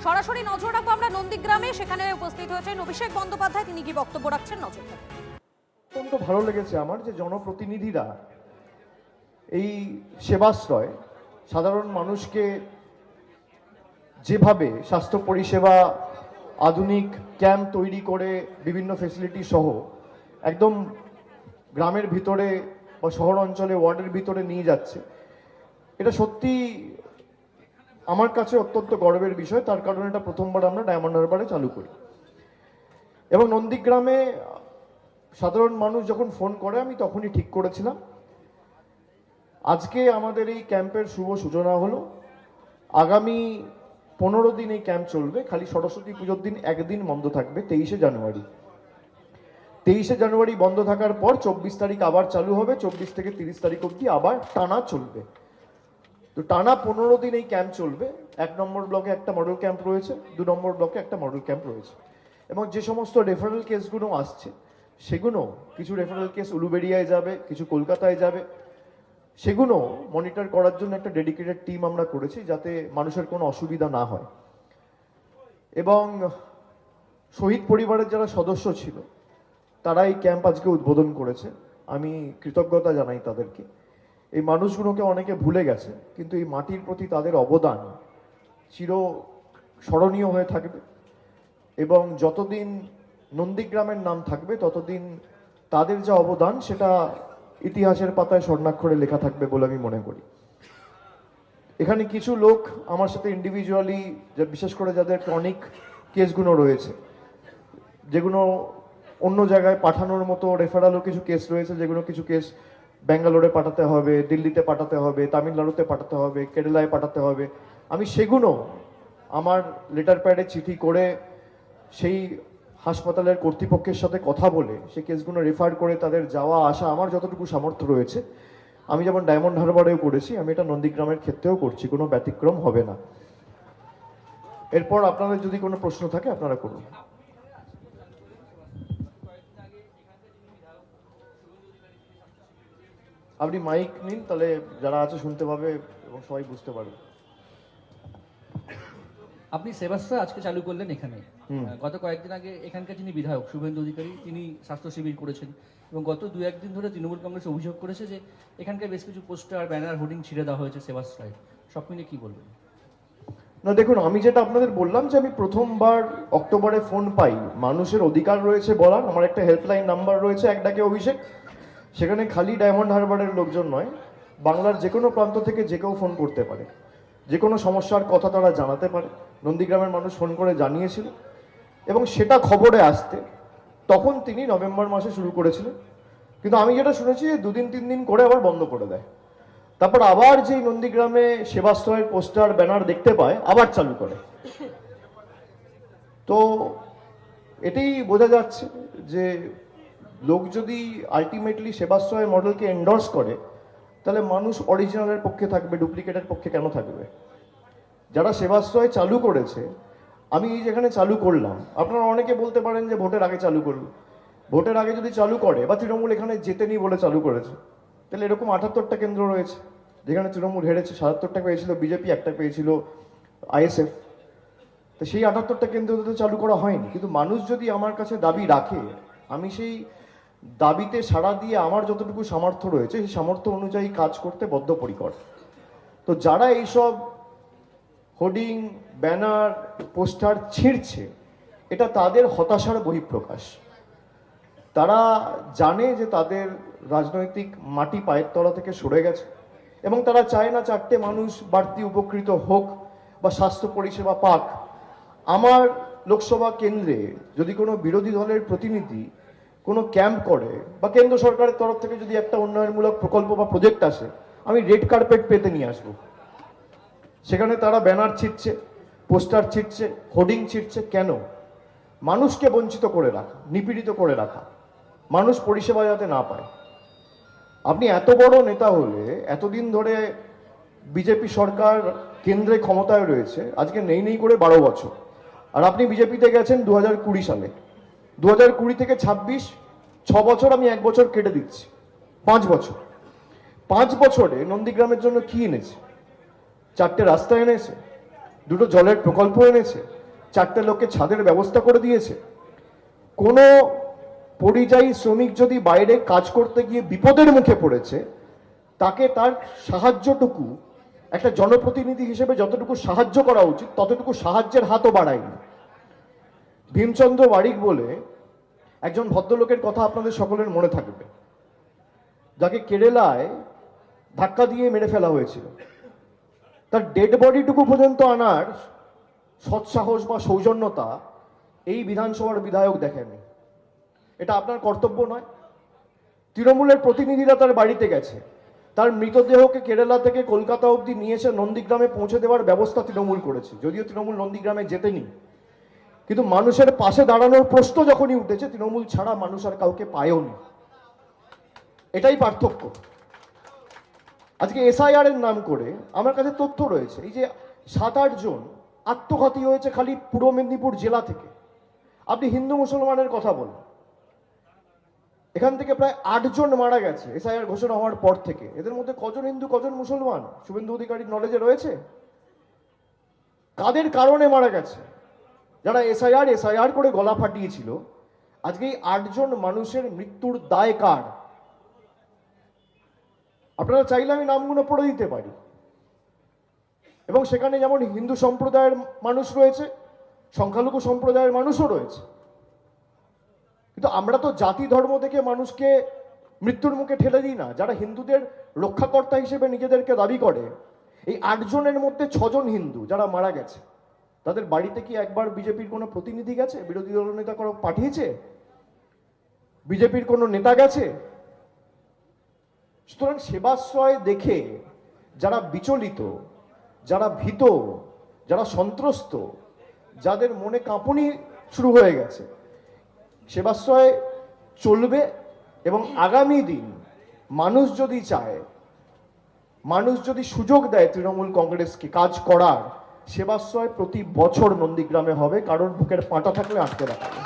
সরাসরি নজর রাখবো আমরা নন্দীগ্রামে, সেখানে উপস্থিত হয়েছেন অভিষেক বন্দ্যোপাধ্যায়। তিনি কি বক্তব্য রাখছেন নজর রাখবো। অত্যন্ত ভালো লেগেছে আমার যে জনপ্রতিনিধিরা এই সেবাশ্রয় সাধারণ মানুষকে যেভাবে স্বাস্থ্য পরিষেবা, আধুনিক ক্যাম্প তৈরি করে বিভিন্ন ফেসিলিটি সহ একদম গ্রামের ভিতরে বা শহর অঞ্চলে ওয়ার্ডের ভিতরে নিয়ে যাচ্ছে, এটা সত্যি আমার কাছে অত্যন্ত গর্বের বিষয়। তার কারণ এটা প্রথমবার আমরা ডায়মন্ড হারবারে চালু করি এবং নন্দীগ্রামে সাধারণ মানুষ যখন ফোন করে আমি তখনই ঠিক করেছিলাম আজকে আমাদের এই ক্যাম্পের শুভ সূচনা হলো। আগামী 15 দিন এই ক্যাম্প চলবে, খালি সরস্বতী পুজোর দিন একদিন বন্ধ থাকবে, 23শে জানুয়ারি। 23শে জানুয়ারি বন্ধ থাকার পর 24 তারিখ আবার চালু হবে, 24 থেকে 30 তারিখ অবধি আবার টানা চলবে। তো টানা 15 দিন এই ক্যাম্প চলবে। 1 নম্বর ব্লকে একটা মডেল ক্যাম্প রয়েছে, 2 নম্বর ব্লকে একটা মডেল ক্যাম্প রয়েছে এবং যে সমস্ত রেফারেল কেসগুলো আসছে সেগুলো কিছু রেফারেল কেস উলুবেড়িয়ায় যাবে, কিছু কলকাতায় যাবে, সেগুলো মনিটর করার জন্য একটা ডেডিকেটেড টিম আমরা করেছি যাতে মানুষের কোনো অসুবিধা না হয়। এবং শহীদ পরিবারের যারা সদস্য ছিল তারা এই ক্যাম্প আজকে উদ্বোধন করেছে, আমি কৃতজ্ঞতা জানাই তাদেরকে। এই মানুষগুলোকে অনেকে ভুলে গেছে, কিন্তু এই মাটির প্রতি তাদের অবদান চির স্মরণীয় হয়ে থাকবে এবং যতদিন নন্দীগ্রামের নাম থাকবে ততদিন তাদের যা অবদান সেটা ইতিহাসের পাতায় স্বর্ণাক্ষরে লেখা থাকবে বলে আমি মনে করি। এখানে কিছু লোক আমার সাথে ইন্ডিভিজুয়ালি, বিশেষ করে যাদের ক্রনিক কেসগুলো রয়েছে, যেগুলো অন্য জায়গায় পাঠানোর মতো রেফারালও কিছু কেস রয়েছে, যেগুলো কিছু কেস ব্যাঙ্গালোরে পাঠাতে হবে, দিল্লিতে পাঠাতে হবে, তামিলনাড়ুতে পাঠাতে হবে, কেরালায় পাঠাতে হবে, আমি সেগুলো আমার লেটার প্যাডে চিঠি করে সেই হাসপাতালের কর্তৃপক্ষের সাথে কথা বলে সেই কেসগুলো রেফার করে তাদের যাওয়া আসা আমার যতটুকু সামর্থ্য রয়েছে, আমি যেমন ডায়মন্ড হারবারেও করেছি আমি এটা নন্দীগ্রামের ক্ষেত্রেও করছি, কোনো ব্যতিক্রম হবে না। এরপর আপনাদের যদি কোনো প্রশ্ন থাকে আপনারা করুন। আপনি মাইক নিন, তাহলে যারা আছে শুনতে পাবে এবং সবাই বুঝতে পারবে। আপনি সেবাশ্রয় আজকে চালু করলেন এখানে। গত কয়েকদিন আগে এখানকার যিনি বিধায়ক শুভেন্দু অধিকারী, তিনি স্বাস্থ্য শিবির করেছেন এবং গত 2-1 দিন ধরে তৃণমূল কংগ্রেস অভিযোগ করেছে যে এখানকার বেশ কিছু পোস্টার, ব্যানার, হোর্ডিং ছিঁড়ে দেওয়া হয়েছে সেবাশ্রয়। সব মিলিয়ে কি বলবেন? না দেখুন, আমি যেটা আপনাদের বললাম যে আমি প্রথমবার অক্টোবরে ফোন পাই, মানুষের অধিকার রয়েছে বলার, আমার একটা হেল্পলাইন নাম্বার রয়েছে, এক ডাকে অভিষেক। সেখানে খালি ডায়মন্ড হারবারের লোকজন নয়, বাংলার যে কোনো প্রান্ত থেকে যে কেউ ফোন করতে পারে, যে কোনো সমস্যার কথা তারা জানাতে পারে। নন্দীগ্রামের মানুষ ফোন করে জানিয়েছিল এবং সেটা খবরে আসতে তখন তিনি নভেম্বর মাসে শুরু করেছিলেন, কিন্তু আমি যেটা শুনেছি 2-3 দিন করে আবার বন্ধ করে দেয়, তারপর আবার যেই নন্দীগ্রামে সেবাশ্রয়ের পোস্টার, ব্যানার দেখতে পায় আবার চালু করে। তো এটাই বোঝা যাচ্ছে যে লোক যদি আলটিমেটলি সেবাশ্রয় মডেলকে এন্ডোর্স করে তাহলে মানুষ অরিজিনালের পক্ষে থাকবে, ডুপ্লিকেটের পক্ষে কেন থাকবে? যারা সেবাশ্রয় চালু করেছে, আমি যেখানে চালু করলাম, আপনারা অনেকে বলতে পারেন যে ভোটের আগে চালু করলো। ভোটের আগে যদি চালু করে বা তৃণমূল এখানে জেতেনি বলে চালু করেছে, তাহলে এরকম 78টা কেন্দ্র রয়েছে যেখানে তৃণমূল হেরেছে। 77টা পেয়েছিল বিজেপি, একটা পেয়েছিল আইএসএফ। তো সেই 78টা কেন্দ্র চালু করা হয়নি, কিন্তু মানুষ যদি আমার কাছে দাবি রাখে, আমি সেই দাবিতে সাড়া দিয়ে আমার যতটুকু সামর্থ্য রয়েছে সেই সামর্থ্য অনুযায়ী কাজ করতে বদ্ধপরিকর। তো যারা এইসব হোর্ডিং, ব্যানার, পোস্টার ছিঁড়ছে, এটা তাদের হতাশার বহিঃপ্রকাশ। তারা জানে যে তাদের রাজনৈতিক মাটি পায়ের তলা থেকে সরে গেছে এবং তারা চায় না 4টে মানুষ বাড়তি উপকৃত হোক বা স্বাস্থ্য পরিষেবা পাক। আমার লোকসভা কেন্দ্রে যদি কোনো বিরোধী দলের প্রতিনিধি কোনো ক্যাম্প করে বা কেন্দ্র সরকারের তরফ থেকে যদি একটা উন্নয়নমূলক প্রকল্প বা প্রজেক্ট আসে, আমি রেড কার্পেট পেতে নিয়ে আসবো। সেখানে তারা ব্যানার ছিঁড়ছে, পোস্টার ছিঁড়ছে, হোর্ডিং ছিঁড়ছে কেন? মানুষকে বঞ্চিত করে রাখা, নিপীড়িত করে রাখা, মানুষ পরিষেবা যাতে না পায়। আপনি এত বড় নেতা হলে, এতদিন ধরে বিজেপি সরকার কেন্দ্রে ক্ষমতায় রয়েছে, আজকে নেই করে 12 বছর, আর আপনি বিজেপিতে গেছেন 2020 সালে। 2020 থেকে 26, 6 বছর, আমি 1 বছর কেটে দিচ্ছি, 5 বছর। 5 বছরে নন্দীগ্রামের জন্য কি এনেছে? 4টে রাস্তা এনেছে, 2টো জলের প্রকল্প এনেছে, 4টে লোককে ছাদের ব্যবস্থা করে দিয়েছে। কোনো পরিযায়ী শ্রমিক যদি বাইরে কাজ করতে গিয়ে বিপদের মুখে পড়েছে, তাকে তার সাহায্যটুকু একটা জনপ্রতিনিধি হিসেবে যতটুকু সাহায্য করা উচিত ততটুকু সাহায্যের হাতও বাড়ায়নি। ভীমচন্দ্র বারিক বলে একজন ভদ্রলোকের কথা আপনাদের সকলের মনে থাকবে, যাকে কেরালায় ধাক্কা দিয়ে মেরে ফেলা হয়েছিল। তার ডেড বডিটুকু পর্যন্ত আনার সৎসাহস বা সৌজন্যতা এই বিধানসভার বিধায়ক দেখেননি। এটা আপনার কর্তব্য নয়? তৃণমূলের প্রতিনিধিরা তার বাড়িতে গেছে, তার মৃতদেহকে কেরালা থেকে কলকাতা অবধি নিয়ে এসে নন্দীগ্রামে পৌঁছে দেওয়ার ব্যবস্থা তৃণমূল করেছে। যদিও তৃণমূল নন্দীগ্রামে যেতেনি, কিন্তু মানুষের পাশে দাঁড়ানোর প্রশ্ন যখনই উঠেছে, তৃণমূল ছাড়া মানুষ আর কাউকে পায়ওনি। এটাই পার্থক্য। আজকে এসআইআর এর নাম করে আমার কাছে তথ্য রয়েছে, এই যে 7-8 জন আত্মঘাতী হয়েছে খালি পূর্ব মেদিনীপুর জেলা থেকে। আপনি হিন্দু মুসলমানের কথা বলেন, এখান থেকে প্রায় 8 জন মারা গেছে এসআইআর ঘোষণা হওয়ার পর থেকে। এদের মধ্যে কজন হিন্দু কজন মুসলমান শুভেন্দু অধিকারীর নলেজে রয়েছে? কাদের কারণে মারা গেছে? যারা এসআইআর করে গলা ফাটিয়েছিল। আজকে এই 8 জন মানুষের মৃত্যুর দায় কার? আপনারা চাইলে আমি নামগুলো পড়ে দিতে পারি, এবং সেখানে যেমন হিন্দু সম্প্রদায়ের মানুষ রয়েছে, সংখ্যালঘু সম্প্রদায়ের মানুষও রয়েছে। কিন্তু আমরা তো জাতি ধর্ম থেকে মানুষকে মৃত্যুর মুখে ঠেলে দিই না। যারা হিন্দুদের রক্ষাকর্তা হিসেবে নিজেদেরকে দাবি করে, এই 8 জনের মধ্যে 6 জন হিন্দু যারা মারা গেছে, তাদের বাড়িতে কি একবার বিজেপির কোনো প্রতিনিধি গেছে? বিরোধী দল নেতা কোনো পাঠিয়েছে? বিজেপির কোনো নেতা গেছে? সুতরাং সেবাশ্রয় দেখে যারা বিচলিত, যারা ভীত, যারা সন্ত্রস্ত, যাদের মনে কাঁপুনি শুরু হয়ে গেছে, সেবাশ্রয় চলবে। এবং আগামী দিন মানুষ যদি চায়, মানুষ যদি সুযোগ দেয় তৃণমূল কংগ্রেসকে কাজ করার, সেবাশ্রয় প্রতি বছর নন্দীগ্রামে হবে, কারণ বুকের পাঁটা থাকলে আটকে রাখা যাবে।